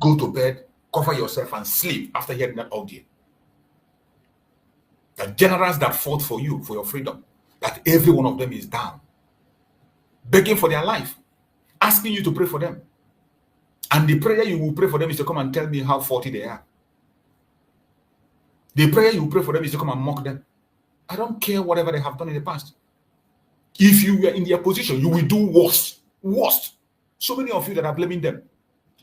go to bed, cover yourself, and sleep after hearing that audio. The generals that fought for you, for your freedom, that every one of them is down, begging for their life, asking you to pray for them. And the prayer you will pray for them is to come and tell me how faulty they are. The prayer you will pray for them is to come and mock them. I don't care whatever they have done in the past. If you were in their position, you will do worse. Worst. So many of you that are blaming them.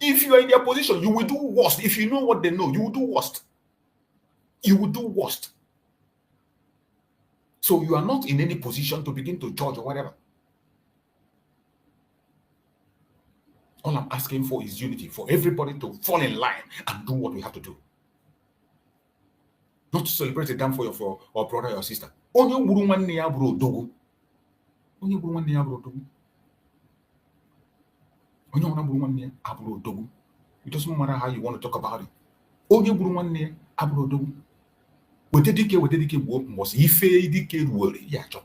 If you are in their position, you will do worst. If you know what they know, you will do worst. You will do worst. So you are not in any position to begin to judge or whatever. All I'm asking for is unity, for everybody to fall in line and do what we have to do. Not to celebrate a damn for your or brother or sister. Only one near bro dogu. Only one near bro dogu. Only one near abro dogu. It doesn't matter how you want to talk about it. Only one near abro dogu. With dedicate work must if dedicate word. Yeah, chop.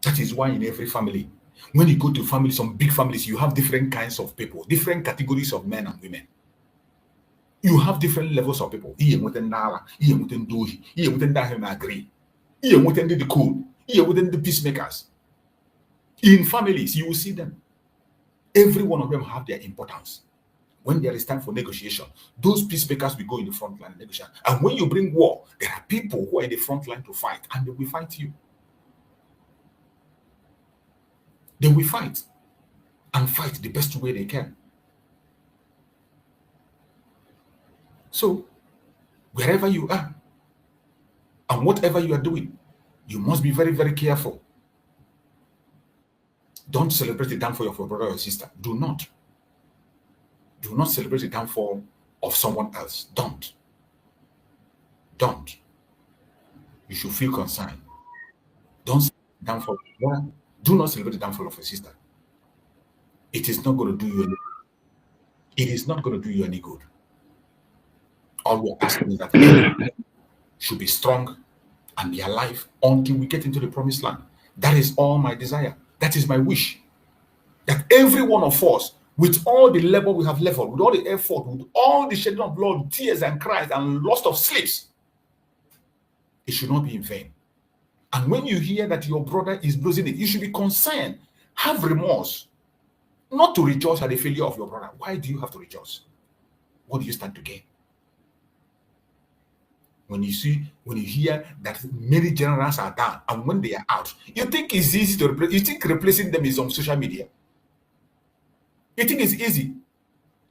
That is why in every family, when you go to families, some big families, you have different kinds of people, different categories of men and women. You have different levels of people. Here within Nala, here within Dohi, here within Dahim agree, here within the cool, here within the peacemakers. In families, you will see them. Every one of them have their importance. When there is time for negotiation, those peacemakers will go in the front line and negotiate. And when you bring war, there are people who are in the front line to fight, and they will fight you. They will fight and fight the best way they can. So, wherever you are and whatever you are doing, you must be very, very careful. Don't celebrate the downfall of your brother or sister. Do not. Do not celebrate the downfall of someone else. Don't. Don't. You should feel concerned. Don't celebrate the downfall of your brother. Do not celebrate the downfall of your sister. It is not going to do you any good. It is not going to do you any good. All we are asking is that everyone should be strong and be alive until we get into the promised land. That is all my desire. That is my wish. That every one of us, with all the labor we have leveled, with all the effort, with all the shedding of blood, tears and cries, and loss of sleeps, it should not be in vain. And when you hear that your brother is losing it, you should be concerned. Have remorse. Not to rejoice at the failure of your brother. Why do you have to rejoice? What do you stand to gain? When you hear that many generals are down, and when they are out, you think it's easy to replace. You think replacing them is on social media. You think it's easy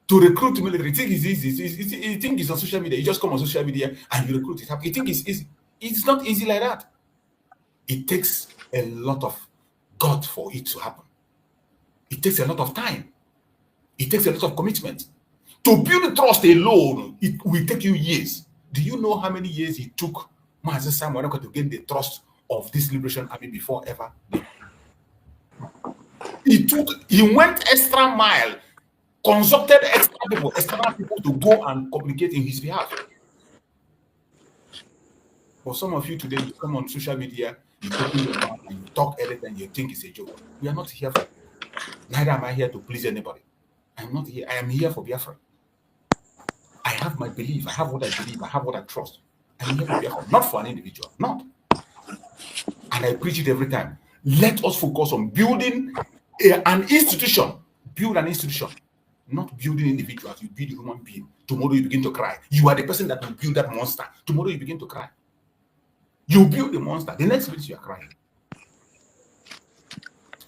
to recruit military. You think it's easy. You think it's on social media. You just come on social media and you recruit it. You think it's easy. It's not easy like that. It takes a lot of God for it to happen. It takes a lot of time. It takes a lot of commitment. To build trust alone, it will take you years. Do you know how many years it took Master Samuel to gain the trust of this liberation army before ever? He went extra mile, consulted external people to go and communicate in his behalf. For some of you today, you come on social media, you open your mouth and you talk everything, you think it's a joke. We are not here for. Neither am I here to please anybody. I'm not here. I am here for Biafra. I have my belief. I have what I believe. I have what I trust. I'm here for Biafra, not for an individual. Not. And I preach it every time. Let us focus on building an institution. Build an institution. Not building individuals. You build a human being. Tomorrow you begin to cry. You are the person that will build that monster. Tomorrow you begin to cry. You build the monster. The next minute you are crying.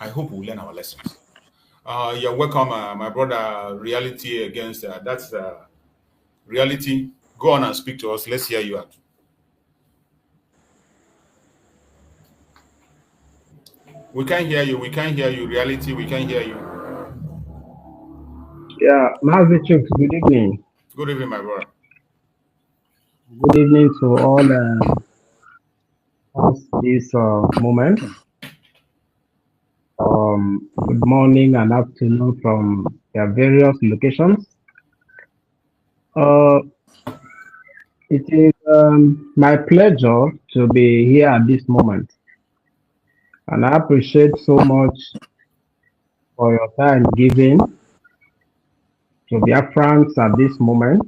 I hope we'll learn our lessons. You're welcome, my brother. Reality against that's reality. Go on and speak to us. Let's hear you out. We can't hear you. We can't hear you. Reality, we can't hear you. Yeah, Master Chooks, good evening. Good evening, my brother. Good evening to all this moment. Good morning and afternoon from their various locations. It is my pleasure to be here at this moment. And I appreciate so much for your time given to Biafrans at this moment.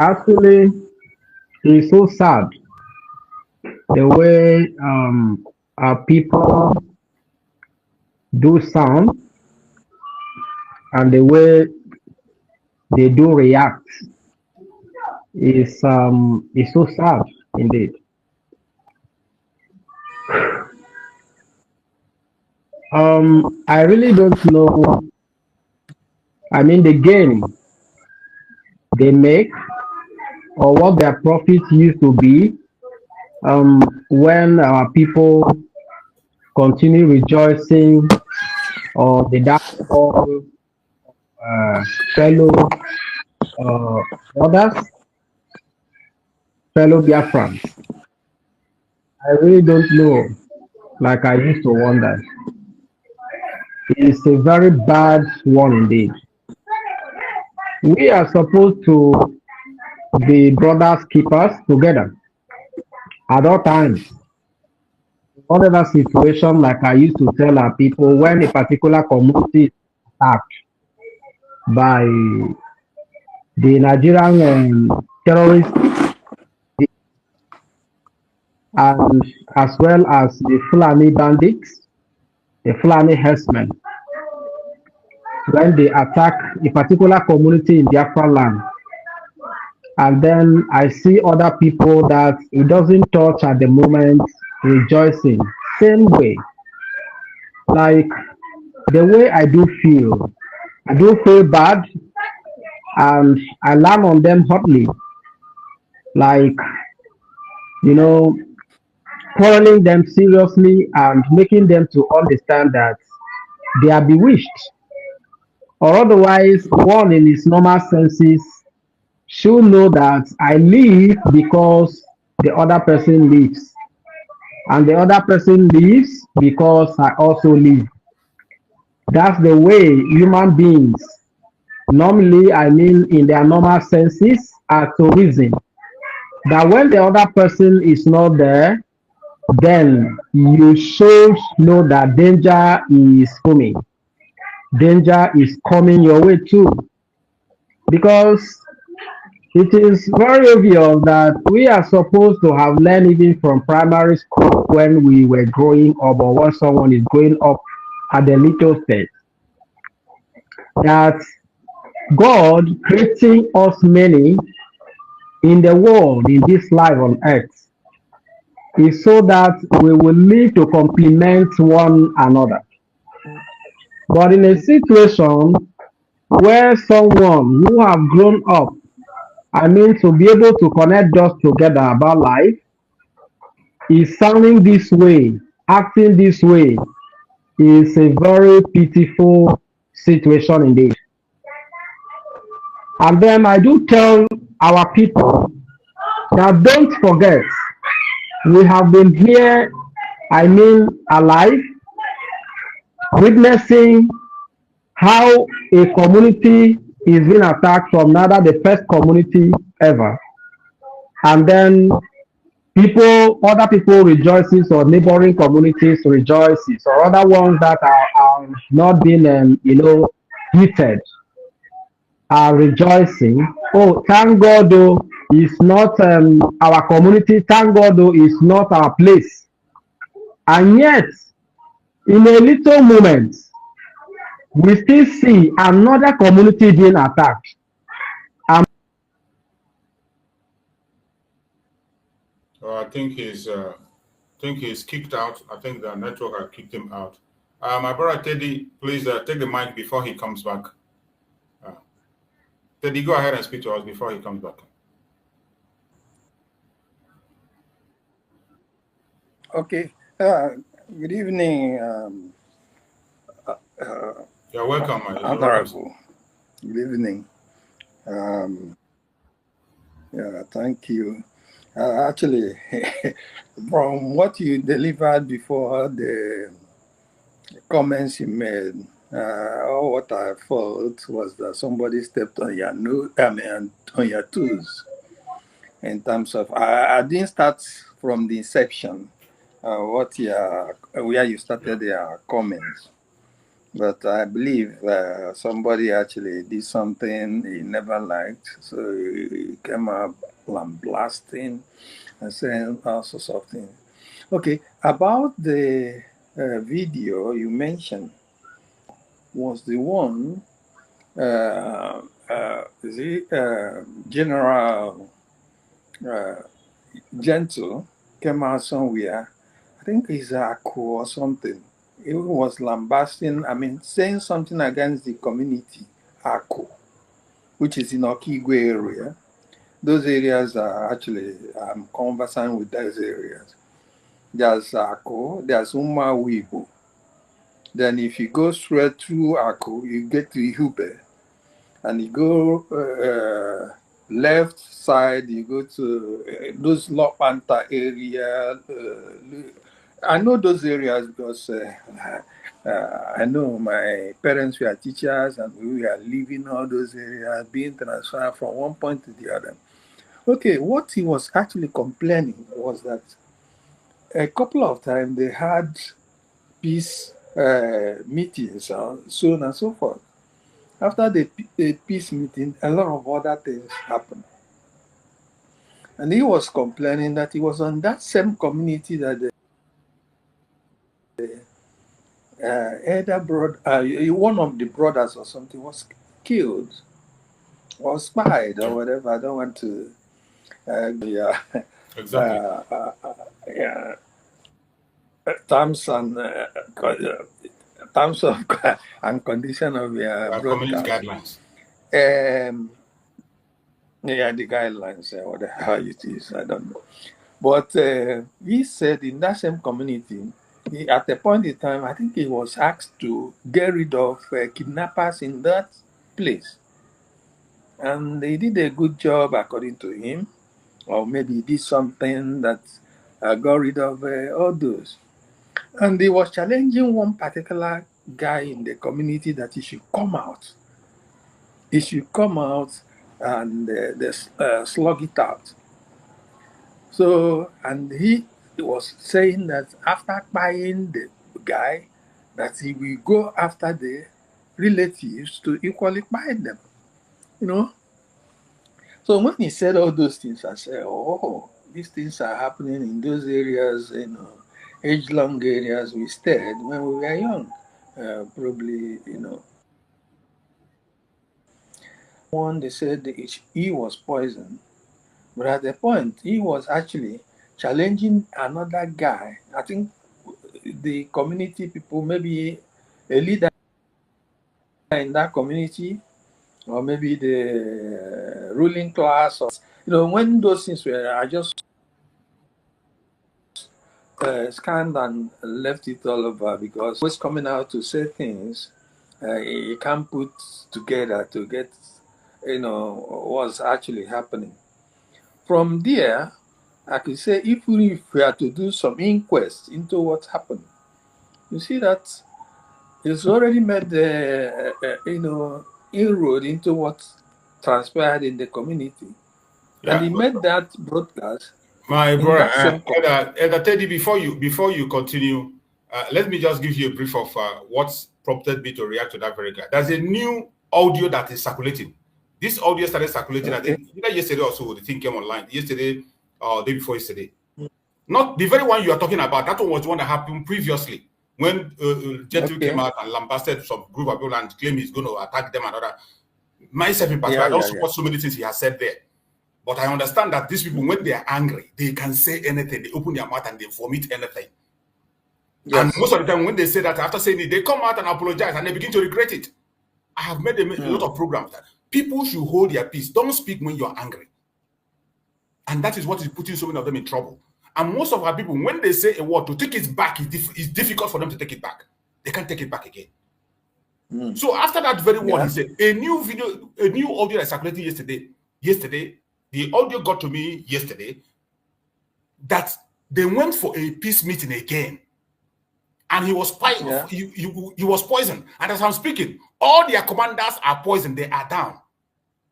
Actually, it's so sad the way our people do sound and the way they do react is so sad indeed. I really don't know. I mean, the gain they make or what their profits used to be when our people continue rejoicing or the downfall fellow brothers, fellow Biafrans. I really don't know. Like I used to wonder. It's a very bad one indeed. We are supposed to be brothers keepers together at all times. Whatever situation, like I used to tell our people, when a particular community is attacked by the Nigerian terrorists and as well as the Fulani bandits, the Fulani herdsmen, when they attack a particular community in Biafra land, and then I see other people that it doesn't touch at the moment rejoicing, same way, like the way I do feel bad, and I land on them hotly, like, you know, quarreling them seriously and making them to understand that they are bewitched, or otherwise one in his normal senses should know that I live because the other person lives, and the other person lives because I also live. That's the way human beings normally, I mean in their normal senses, are to reason. That when the other person is not there, then you should know that danger is coming. Danger is coming your way too. Because it is very obvious that we are supposed to have learned even from primary school when we were growing up, or when someone is growing up at the little stage, that God creating us many in the world, in this life on earth, is so that we will live to complement one another. But in a situation where someone who have grown up, I mean, to be able to connect dots together about life, is sounding this way, acting this way, is a very pitiful situation indeed. And then I do tell our people that don't forget, we have been here, I mean, alive, witnessing how a community is being attacked from neither the first community ever, and then other people rejoices, or neighboring communities rejoices, or other ones that are not being, heated, are rejoicing. Oh, thank God, though, it's not our community. Thank God, though, it's not our place. And yet, in a little moment, we still see another community being attacked. I think he's kicked out. I think the network had kicked him out. My brother Teddy, please take the mic before he comes back. Teddy, go ahead and speak to us before he comes back. Okay. Good evening. You're welcome. Honorable. Good evening. Yeah, thank you. Actually, from what you delivered before, the comments you made, what I felt was that somebody stepped on your on your toes. In terms of, I didn't start from the inception. where you started your comments. But I believe somebody actually did something he never liked, so he came up blasting and saying all sorts of things. Okay, about the video you mentioned was the one General Gentle came out somewhere. I think he's Aku or something. He was lambasting, saying something against the community, Aku, which is in Okigwe area. Those areas are actually, I'm conversant with those areas. There's Aku, there's Umawibu. Then if you go straight through Aku, you get to Ihube. And you go left side, you go to those Lopanta area. I know those areas because I know my parents were teachers and we were living all those areas, being transferred from one point to the other. Okay, what he was actually complaining was that a couple of times they had peace meetings, so on and so forth. After the peace meeting, a lot of other things happened. And he was complaining that he was on that same community that the elder brother, one of the brothers or something was killed or spied or whatever. I don't want to. Exactly. Terms and terms of and condition of Community broadcast. guidelines. The guidelines, what the hell it is, I don't know. But he said in that same community, at a point in time, I think he was asked to get rid of kidnappers in that place. And they did a good job, according to him, or maybe he did something that got rid of all those. And he was challenging one particular guy in the community that he should come out. He should come out and slug it out. So, and he was saying that after buying the guy, that he will go after the relatives to equally buy them, So when he said all those things, I said, oh, these things are happening in those areas, age-long areas we stayed when we were young. Probably, one, they said he was poisoned. But at the point, he was actually challenging another guy. I think the community people, maybe a leader in that community, or maybe the ruling class, or when those things were, I just scanned and left it all over because always coming out to say things you can't put together to get, what's actually happening. From there, I could say if we were to do some inquest into what happened, you see that it's already made the inroad into what transpired in the community, and he made that broadcast. My brother, Elder Teddy, before you continue, let me just give you a brief of what prompted me to react to that very guy. There's a new audio that is circulating. This audio started circulating, I think, either yesterday or so. The thing came online yesterday or day before yesterday. Not the very one you are talking about. That one was the one that happened previously when Gentle came out and lambasted some group of people and claimed he's going to attack them and other. Myself in particular, I don't support so many things he has said there. But I understand that these people, when they are angry, they can say anything. They open their mouth and they vomit anything. Yes. And most of the time, when they say that, after saying it, they come out and apologize and they begin to regret it. I have made a lot of programs that people should hold their peace. Don't speak when you're angry. And that is what is putting so many of them in trouble. And most of our people, when they say a word, to take it back is difficult for them to take it back. They can't take it back again. So after that very word, he said, a new audio that circulated yesterday, the audio got to me yesterday that they went for a peace meeting again. And he was he was poisoned. And as I'm speaking, all their commanders are poisoned. They are down.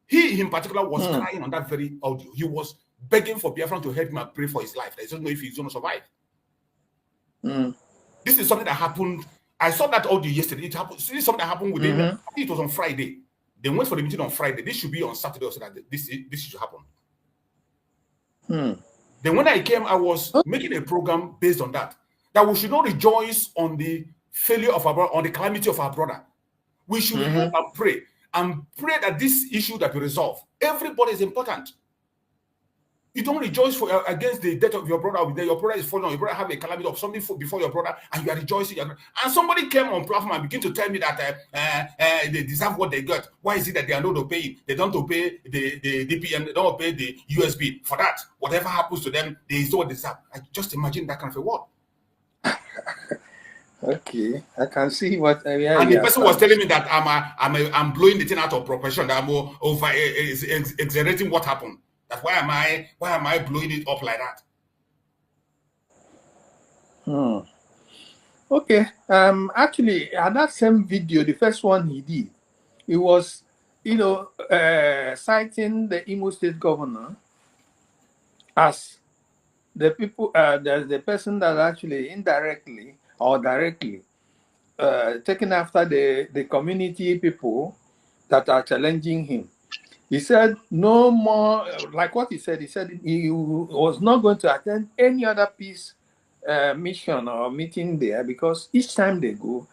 He in particular was crying on that very audio. He was begging for Biafran to help him and pray for his life. He doesn't know if he's going to survive. This is something that happened. I saw that audio yesterday. It happened. This is something that happened within. I think it was on Friday. They went for the meeting on Friday. This should be on Saturday, so that this should happen. Then when I came, I was making a program based on that. That we should not rejoice on the failure of our brother, on the calamity of our brother. We should hope and pray that this issue that we resolve. Everybody is important. You don't rejoice against the death of your brother. Your brother is falling. Your brother have a calamity of something before your brother, and you are rejoicing. And somebody came on platform and begin to tell me that they deserve what they got. Why is it that they are not obeying? They don't obey the DPM. They don't obey the USB. For that, whatever happens to them, they is what they deserve. I just imagine that kind of a word. Okay, I can see what. And the person was telling me that I'm blowing the thing out of proportion. That I'm over exaggerating what happened. That why am I blowing it up like that? Okay. Actually, at that same video, the first one he did, it was, citing the Imo State governor as the people, the person that actually indirectly or directly taken after the community people that are challenging him. He said no more, like what he said he was not going to attend any other peace mission or meeting there, because each time they go,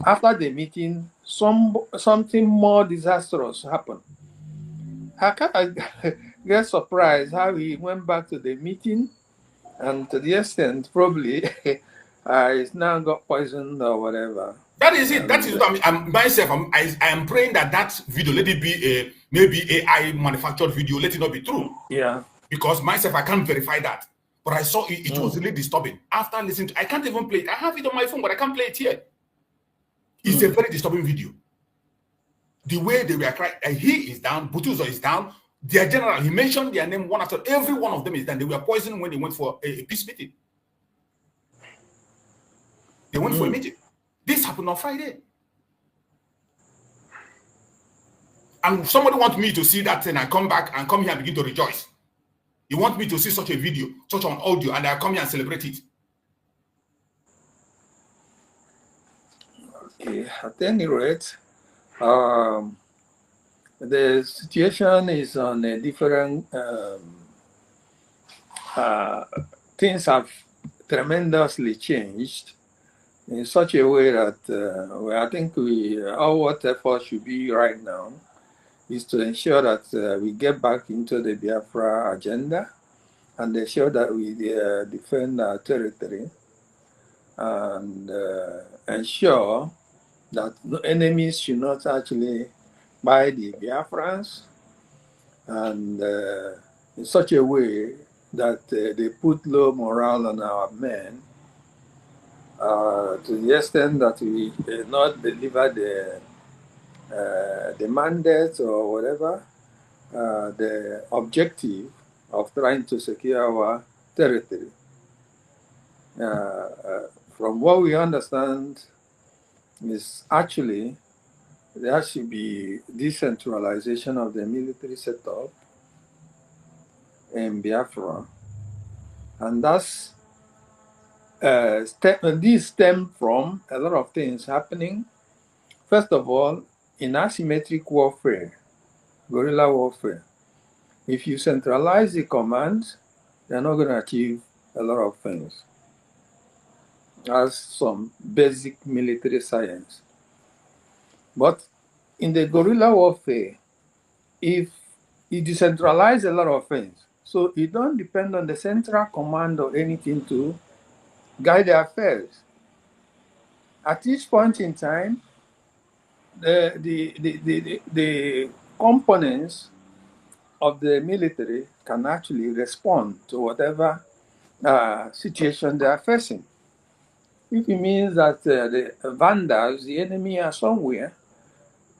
after the meeting, something more disastrous happened. I kind of get surprised how he went back to the meeting, and to the extent probably he's now got poisoned or whatever. That is it. That is what I am praying that video, let it be maybe AI manufactured video, let it not be true. Yeah. Because myself, I can't verify that. But I saw it was really disturbing. After listening to I can't even play it. I have it on my phone, but I can't play it here. It's a very disturbing video. The way they were crying, he is down, Butuzo is down, their general, he mentioned their name one after, every one of them is down. They were poisoned when they went for a peace meeting. They went for a meeting. This happened on Friday. And somebody wants me to see that thing and come back and come here and begin to rejoice. You want me to see such a video, such an audio, and I come here and celebrate it. Okay, at any rate, the situation is on a different, things have tremendously changed in such a way that I think all what effort should be right now is to ensure that we get back into the Biafra agenda and ensure that we defend our territory and ensure that enemies should not actually buy the Biafrans, and in such a way that they put low morale on our men, to the extent that we not deliver the mandate or whatever, the objective of trying to secure our territory. From what we understand is actually there should be decentralization of the military setup in Biafra, and that's these stem from a lot of things happening. First of all, in asymmetric warfare, guerrilla warfare, if you centralize the command, you're not going to achieve a lot of things. That's some basic military science. But in the guerrilla warfare, if you decentralize a lot of things, so you don't depend on the central command or anything to guide the affairs. At each point in time, the components of the military can actually respond to whatever situation they are facing. If it means that the vandals, the enemy, are somewhere,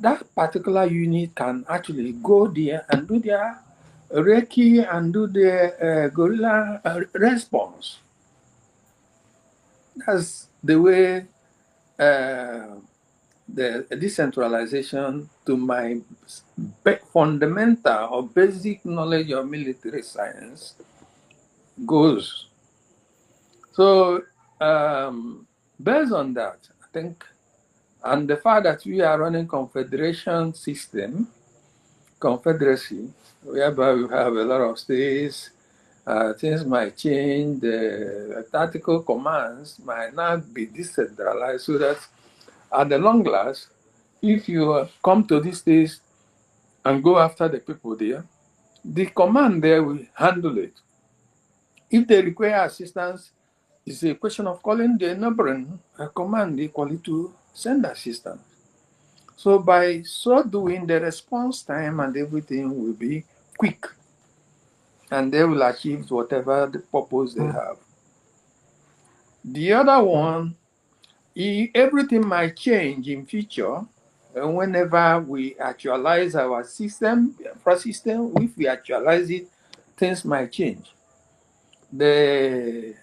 that particular unit can actually go there and do their recce and do the guerrilla response. That's the way the decentralization, to my fundamental or basic knowledge of military science, goes. So based on that, I think, and the fact that we are running confederation system, confederacy, whereby we have a lot of states, things might change. The tactical commands might not be decentralized, so that at the long last, if you come to this stage and go after the people there, the command there will handle it. If they require assistance, it's a question of calling the neighboring command equally to send assistance. So by so doing, the response time and everything will be quick, and they will achieve whatever the purpose they have. The other one, everything might change in future. And whenever we actualize our system, if we actualize it, things might change. The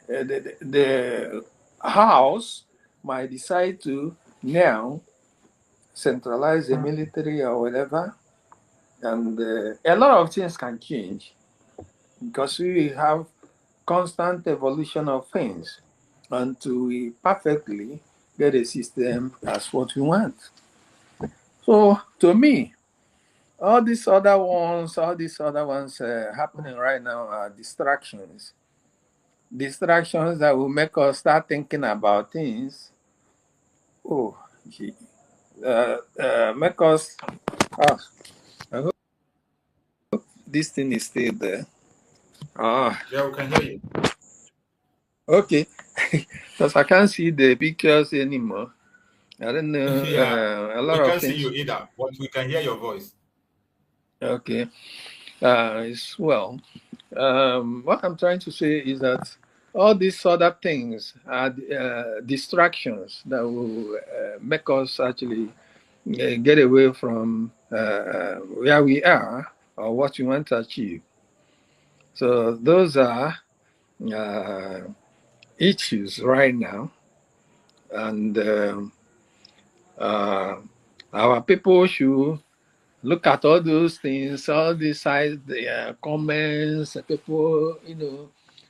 house might decide to now centralize the military or whatever, and a lot of things can change because we have constant evolution of things until we perfectly get a system as what we want. So to me, all these other ones happening right now are distractions that will make us start thinking about things. Oh, gee. Make us. Ah, I hope this thing is still there. Yeah, we can hear you. Okay. Because I can't see the pictures anymore. I don't know. Yeah, A lot we of can't see things. you either, but we can hear your voice. Okay. It's well. What I'm trying to say is that all these other things are distractions that will make us actually get away from where we are or what we want to achieve. So those are uh, issues right now, and our people should look at all those things, all these sides, the comments, people,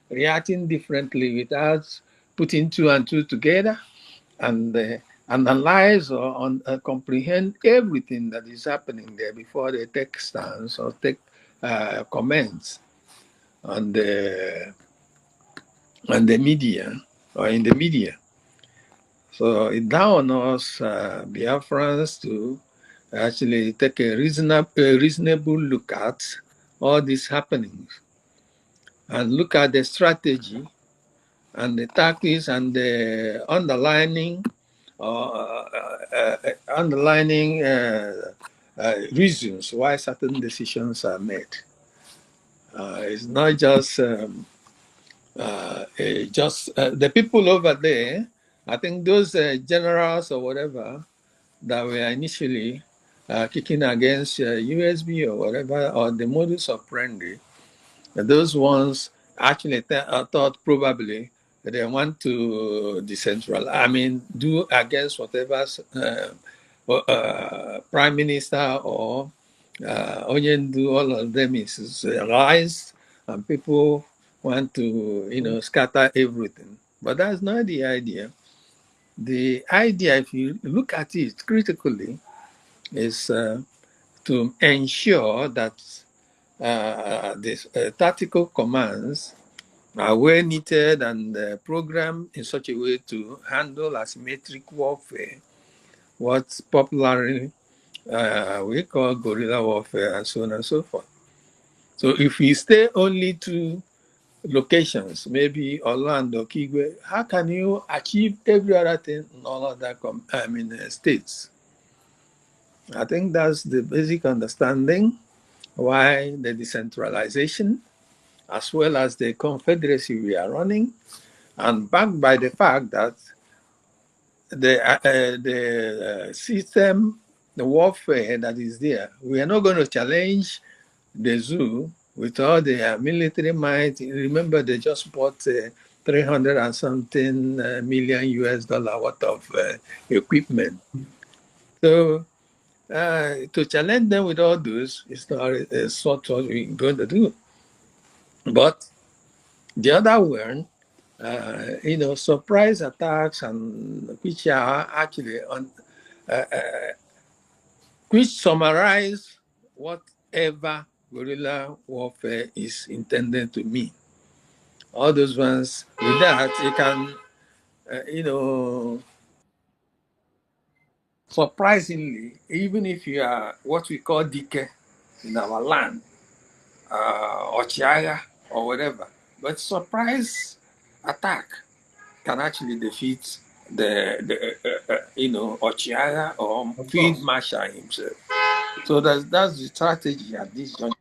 reacting differently without putting two and two together, and analyze or comprehend everything that is happening there before they take stance or take comments on the media or in the media. So it's down on us, Biafrans, to actually take a reasonable look at all these happenings and look at the strategy and the tactics and the underlining reasons why certain decisions are made. It's not just the people over there. I think those generals or whatever that were initially kicking against USB or whatever, or the modus operandi, those ones actually thought probably they want to do against whatever prime minister or Onyendu, all of them is rise, and people want to, scatter everything. But that's not the idea. The idea, if you look at it critically, is to ensure that these tactical commands are well knitted and programmed in such a way to handle asymmetric warfare, what popularly we call guerrilla warfare, and so on and so forth. So if we stay only to locations, maybe Orlando, Kigwe, how can you achieve every other thing in all other states? I think that's the basic understanding why the decentralization, as well as the confederacy we are running, and backed by the fact that the system, the warfare that is there, we are not going to challenge the zoo with all the military might. Remember, they just bought 300 and something million US dollar worth of equipment. So to challenge them with all those is not sort of what we're going to do. But the other one surprise attacks, and which are actually on, which summarize whatever guerrilla warfare is intended to mean. All those ones, with that, you can, surprisingly, even if you are what we call Dike in our land, or Chiaga, or whatever, but surprise attack can actually defeat Ochiaga or Of Field course. Marshal himself. So that's the strategy at this juncture.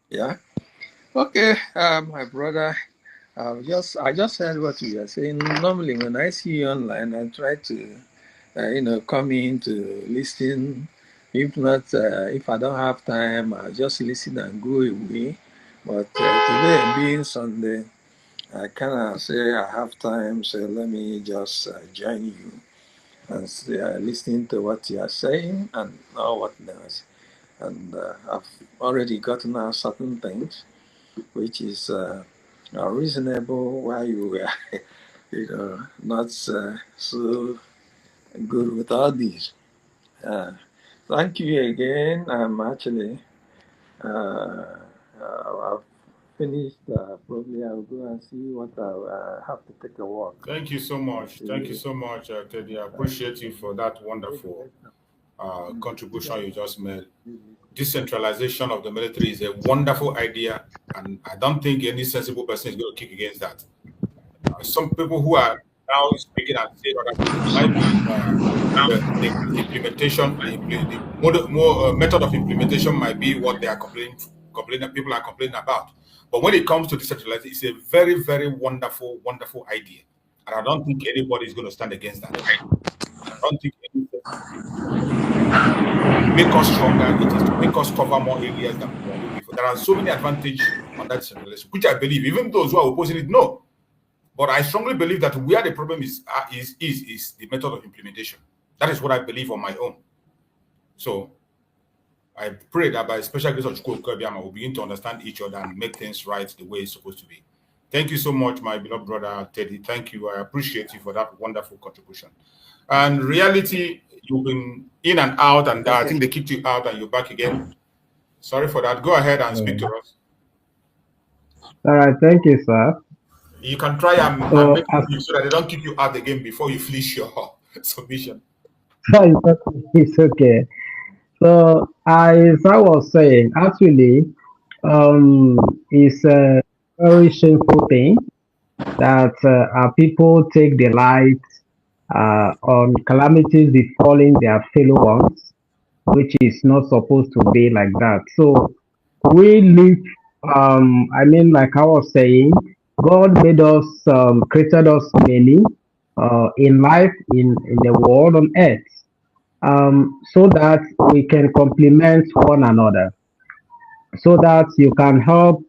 Yeah. Okay, my brother. I just heard what you are saying. Normally, when I see you online, I try to, come in to listen. If not, if I don't have time, I just listen and go away. But today being Sunday, I kind of say I have time, so let me just join you and listen to what you are saying and all what else. And I've already gotten out certain things, which is reasonable why you were, not so good with all these. Uh, Thank you again. I'm actually, I've finished. Probably I'll go and see what I have to take a walk. Thank you so much. Thank you Actually, so much, Teddy. I appreciate you for that wonderful contribution you just made. Decentralization of the military is a wonderful idea, and I don't think any sensible person is going to kick against that. Some people who are now speaking and saying other things might be the implementation, the method of implementation might be what they are complaining. People are complaining about. But when it comes to decentralization, it's a very, very wonderful, wonderful idea, and I don't think anybody is going to stand against that. I don't think anything make us stronger. It is to make us cover more areas than we were doing before. There are so many advantages on that decentralization, which I believe, even those who are opposing it, no. But I strongly believe that where the problem is the method of implementation. That is what I believe on my own. So I pray that by special grace of Chukwu Okobiama, we'll begin to understand each other and make things right the way it's supposed to be. Thank you so much, my beloved brother Teddy. Thank you. I appreciate you for that wonderful contribution. And reality, you've been in and out, and I think they kicked you out and you're back again. Sorry for that. Go ahead and speak to us. All right, thank you, sir. You can try and So, make it so that they don't kick you out again before you finish your submission. it's okay. So, as I was saying, actually, it's a very shameful thing that our people take delight on calamities befalling their fellow ones, which is not supposed to be like that. So, we live, like I was saying, God made us, created us many in life, in the world on earth, so that we can complement one another, so that you can help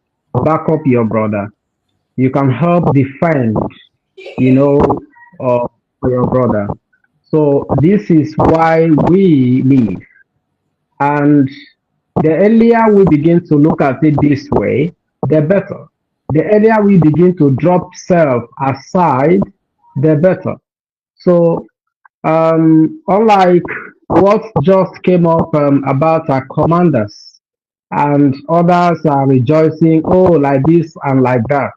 back up your brother, you can help defend, you know, your brother. So this is why we live. And the earlier we begin to look at it this way, the better. The earlier we begin to drop self aside, the better. So, unlike what just came up about our commanders, and others are rejoicing, oh, like this and like that.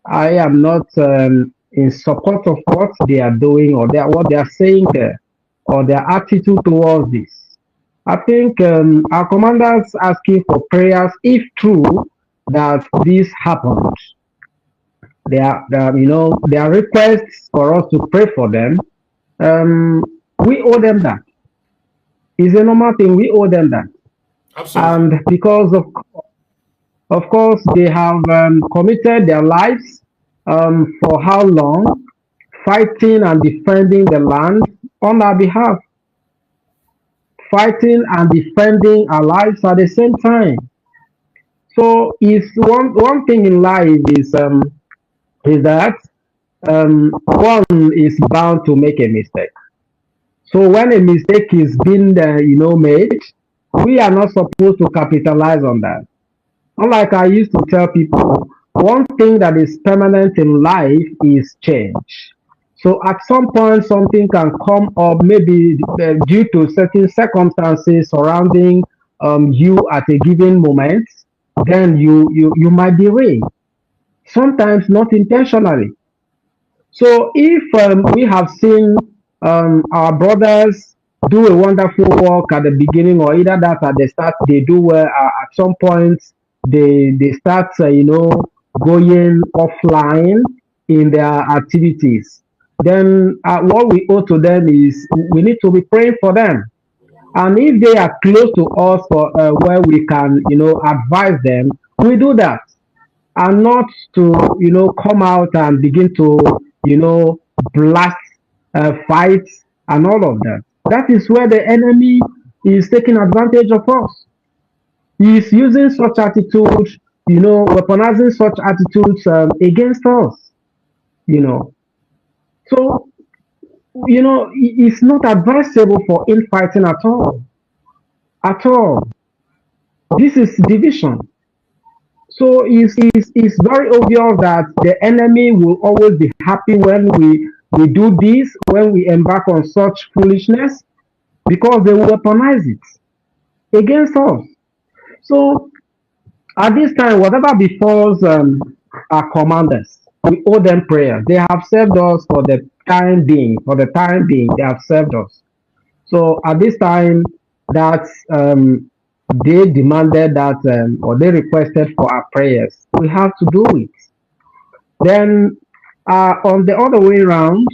I am not in support of what they are doing or what they are saying there or their attitude towards this. I think our commanders asking for prayers, if true that this happened, their requests for us to pray for them, we owe them that. It's a normal thing. We owe them that, Absolutely. and because of course, they have committed their lives for how long, fighting and defending the land on our behalf, fighting and defending our lives at the same time. So, it's one thing in life is that one is bound to make a mistake. So when a mistake is being made, we are not supposed to capitalize on that. Unlike I used to tell people, one thing that is permanent in life is change. So at some point, something can come up, maybe due to certain circumstances surrounding you at a given moment. Then you might derail. Sometimes not intentionally. So if we have seen our brothers do a wonderful work at the beginning, or either that at the start they do well, at some point they start going offline in their activities. Then what we owe to them is we need to be praying for them. And if they are close to us for where we can advise them, we do that, and not to come out and begin to blast fights and all of that. That is where the enemy is taking advantage of us. He is using such attitudes, weaponizing such attitudes against us. So it's not advisable for infighting at all. At all. This is division. So it's very obvious that the enemy will always be happy when we do this, when we embark on such foolishness, because they will weaponize it against us. So at this time, whatever befalls our commanders, we owe them prayer. They have served us for the time being. For the time being, they have served us. So at this time, that they demanded that, or they requested for our prayers, we have to do it. Then, on the other way around,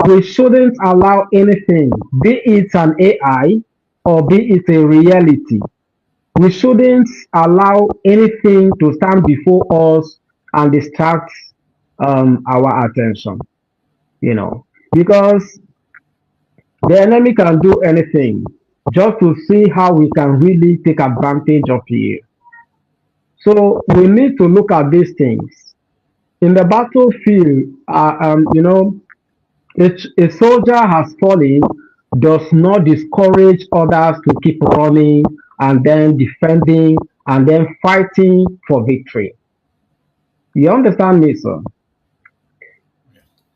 we shouldn't allow anything, be it an AI or be it a reality. We shouldn't allow anything to stand before us and distract our attention, because the enemy can do anything just to see how we can really take advantage of you. So we need to look at these things. In the battlefield, a soldier has fallen does not discourage others to keep running and then defending and then fighting for victory. You understand me, sir?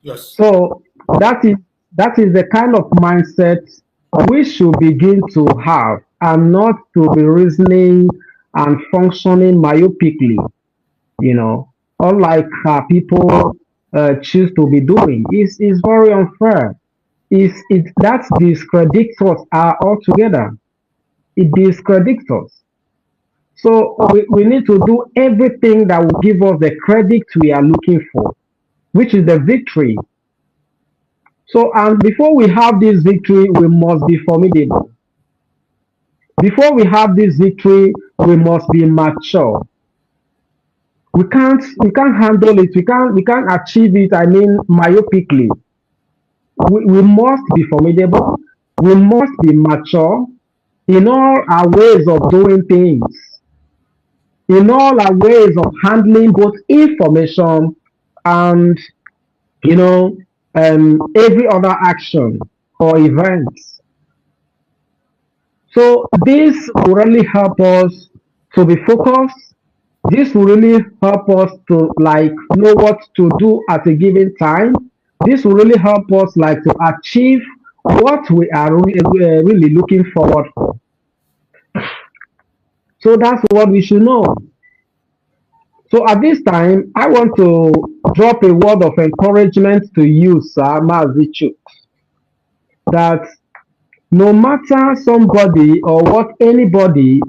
Yes. So that is the kind of mindset we should begin to have, and not to be reasoning and functioning myopically, unlike people choose to be doing. It's very unfair. That discredits us altogether. It discredits us. So we need to do everything that will give us the credit we are looking for, which is the victory. So, and before we have this victory, we must be formidable. Before we have this victory, we must be mature. We can't handle it. We can't achieve it. I mean, myopically. We must be formidable. We must be mature in all our ways of doing things, in all our ways of handling both information and every other action or events. So this will really help us to be focused. This will really help us to know what to do at a given time. This will really help us to achieve what we are really looking forward for. So that's what we should know. So at this time, I want to drop a word of encouragement to you, Sir Mazichuk, that no matter somebody or what anybody